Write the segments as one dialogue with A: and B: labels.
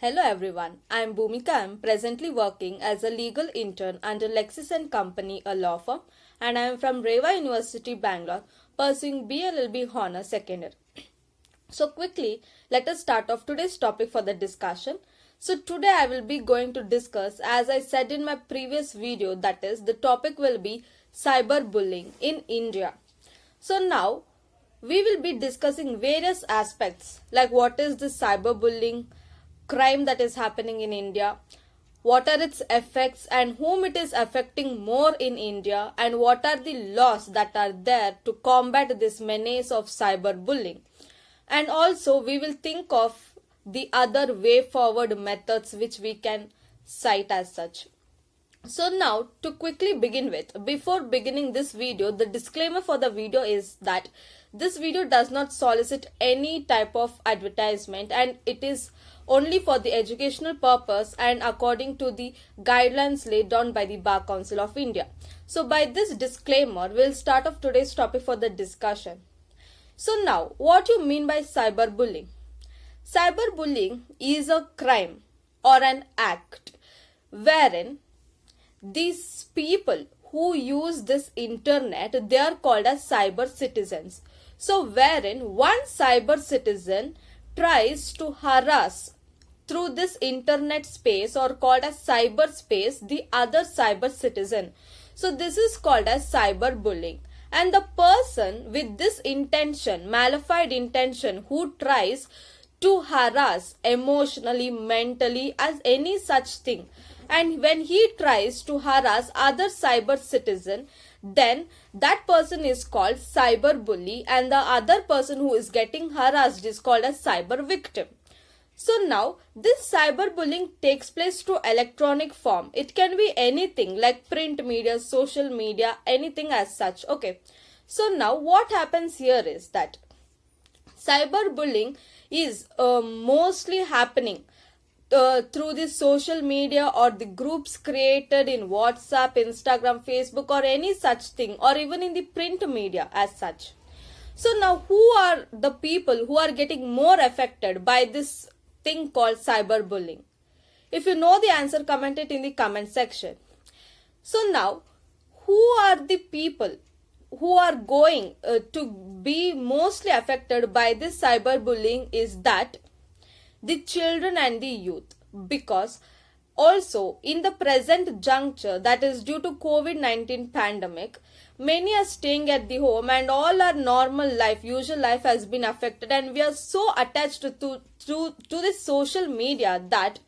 A: Hello everyone, I am Bhumika. I am presently working as a legal intern under Lexis and Company, a law firm, and I am from Reva University, Bangalore, pursuing BLLB Honor Second Year. So quickly, let us start off today's topic for the discussion. So today I will be going to discuss, as I said in my previous video, that is, the topic will be cyberbullying in India. So now, we will be discussing various aspects like what is the cyberbullying crime that is happening in India, what are its effects and whom it is affecting more in India, and what are the laws that are there to combat this menace of cyberbullying. And also we will think of the other way forward methods which we can cite as such. So now to quickly begin with, before beginning this video, the disclaimer for the video is that this video does not solicit any type of advertisement and it is only for the educational purpose and according to the guidelines laid down by the Bar Council of India. So by this disclaimer, we'll start off today's topic for the discussion. So now, what you mean by cyberbullying? Cyberbullying is a crime or an act wherein these people who use this internet, they are called as cyber citizens. So wherein one cyber citizen tries to harass through this internet space or called as cyberspace the other cyber citizen. So this is called as cyberbullying. And the person with this intention, malified intention, who tries to harass emotionally, mentally, as any such thing, and when he tries to harass other cyber citizen, then that person is called cyberbully and the other person who is getting harassed is called as cyber victim. So now this cyberbullying takes place through electronic form. It can be anything like print media, social media, anything as such. Okay. So now what happens here is that cyberbullying is mostly happening through the social media or the groups created in WhatsApp, Instagram, Facebook or any such thing, or even in the print media as such. So now who are the people who are getting more affected by this thing called cyberbullying? If you know the answer, comment it in the comment section. So now who are the people who are going to be mostly affected by this cyberbullying is that the children and the youth, because also in the present juncture, that is due to COVID-19 pandemic, many are staying at the home and all our normal life, usual life has been affected, and we are so attached to this social media that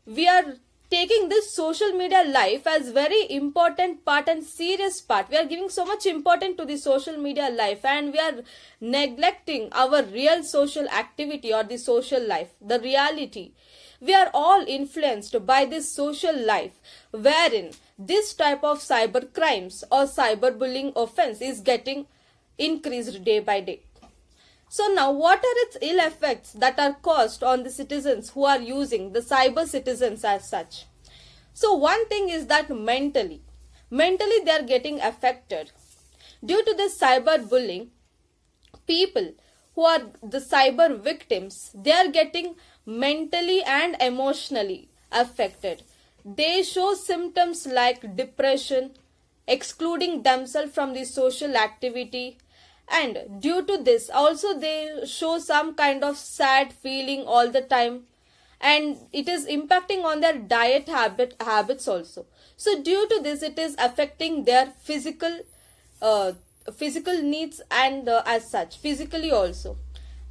A: we are taking this social media life as very important part and serious part. We are giving so much importance to the social media life and we are neglecting our real social activity or the social life, the reality. We are all influenced by this social life wherein this type of cyber crimes or cyberbullying offense is getting increased day by day. So now what are its ill effects that are caused on the citizens who are using the cyber citizens as such? So one thing is that mentally they are getting affected. Due to this cyberbullying, people who are the cyber victims, they are getting mentally and emotionally affected. They show symptoms like depression, excluding themselves from the social activity, and due to this also they show some kind of sad feeling all the time, and it is impacting on their diet habits also. So due to this it is affecting their physical needs and as such physically also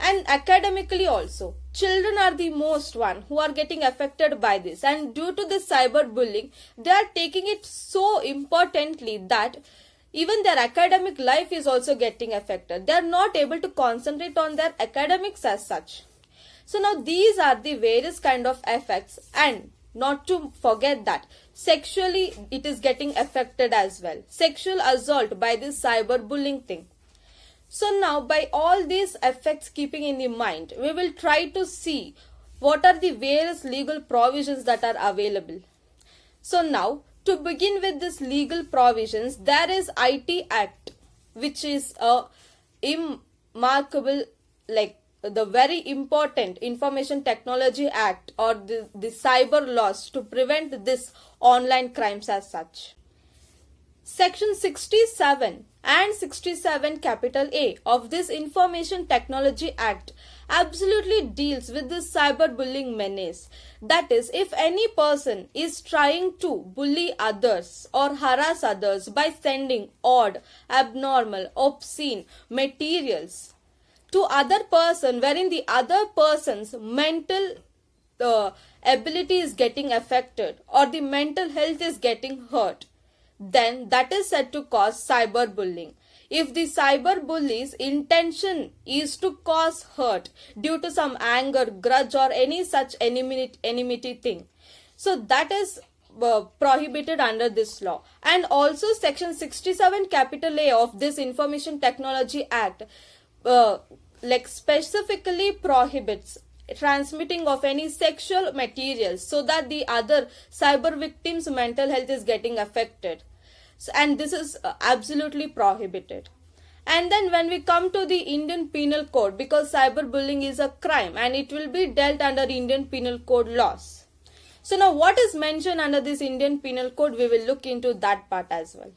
A: and academically also. Children are the most one who are getting affected by this, and due to this cyberbullying they are taking it so importantly that even their academic life is also getting affected. They are not able to concentrate on their academics as such. So now these are the various kind of effects, and not to forget that sexually it is getting affected as well. Sexual assault by this cyberbullying thing. So now by all these effects keeping in the mind, we will try to see what are the various legal provisions that are available. So now to begin with this legal provisions, there is IT Act, which is a remarkable the very important Information Technology Act or the cyber laws to prevent this online crimes as such. Section 67 and 67 capital A of this Information Technology Act absolutely deals with this cyberbullying menace. That is, if any person is trying to bully others or harass others by sending odd, abnormal, obscene materials to other person wherein the other person's mental ability is getting affected or the mental health is getting hurt, then that is said to cause cyberbullying. If the cyberbully's intention is to cause hurt due to some anger, grudge or any such enmity thing, so that is prohibited under this law. And also section 67 capital A of this Information Technology Act specifically prohibits transmitting of any sexual materials so that the other cyber victims' mental health is getting affected. And this is absolutely prohibited. And then when we come to the Indian Penal Code, because cyberbullying is a crime and it will be dealt under Indian Penal Code laws. So now what is mentioned under this Indian Penal Code, we will look into that part as well.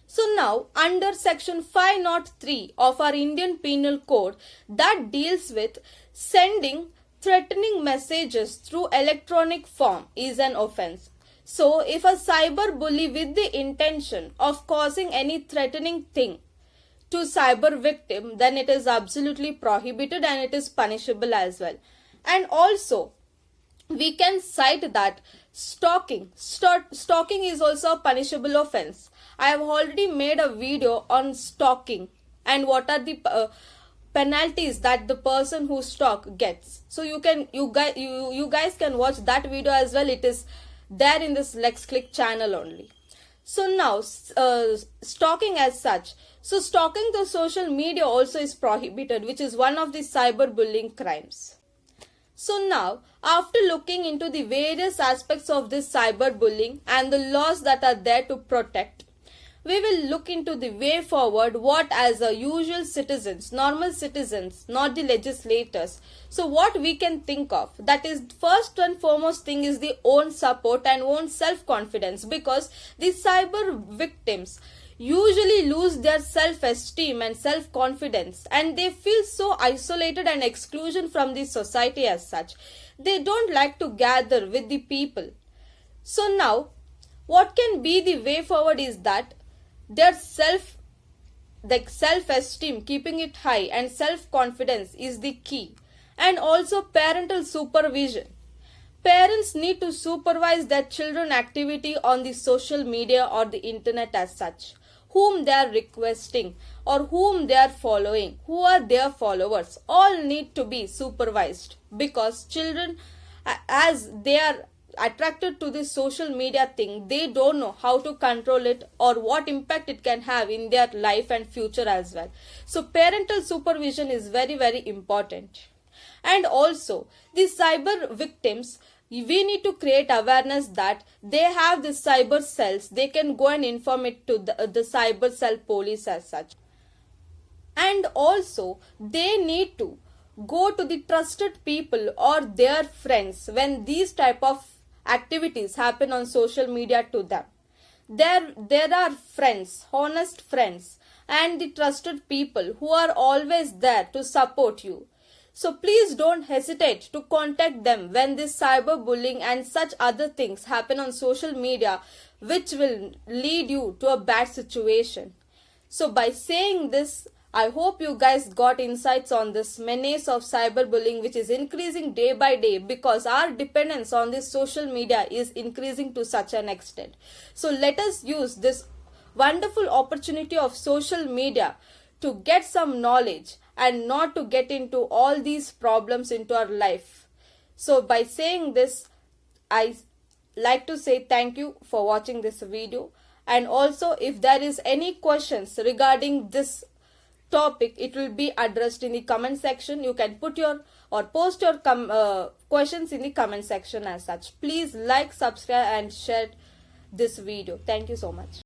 A: So now under section 503 of our Indian Penal Code, that deals with sending threatening messages through electronic form is an offense. So if a cyber bully with the intention of causing any threatening thing to cyber victim, then it is absolutely prohibited and it is punishable as well. And also we can cite that stalking is also a punishable offense. I have already made a video on stalking and what are the penalties that the person who stalk gets. So you guys can watch that video as well. It is there in this Lex Click channel only. So now stalking as such. So stalking the social media also is prohibited, which is one of the cyberbullying crimes. So now, after looking into the various aspects of this cyberbullying and the laws that are there to protect, we will look into the way forward what as a usual citizens, normal citizens, not the legislators. So what we can think of, that is first and foremost thing is the own support and own self-confidence, because the cyber victims usually lose their self-esteem and self-confidence and they feel so isolated and exclusion from the society as such. They don't like to gather with the people. So now what can be the way forward is that their self-esteem, keeping it high, and self-confidence is the key. And also parental supervision. Parents need to supervise their children activity on the social media or the internet as such. Whom they are requesting or whom they are following, who are their followers, all need to be supervised, because children, as they are attracted to this social media thing, they don't know how to control it or what impact it can have in their life and future as well. So parental supervision is very, very important. And also the cyber victims, we need to create awareness that they have the cyber cells. They can go and inform it to the cyber cell police as such. And also they need to go to the trusted people or their friends when these type of activities happen on social media to them. There are friends, honest friends and the trusted people who are always there to support you. So please don't hesitate to contact them when this cyberbullying and such other things happen on social media, which will lead you to a bad situation. So by saying this, I hope you guys got insights on this menace of cyberbullying, which is increasing day by day because our dependence on this social media is increasing to such an extent. So let us use this wonderful opportunity of social media to get some knowledge and not to get into all these problems into our life. So by saying this, I like to say thank you for watching this video. And also if there is any questions regarding this topic, it will be addressed in the comment section. You can put your or post your questions in the comment section as such. Please like, subscribe and share this video. Thank you so much.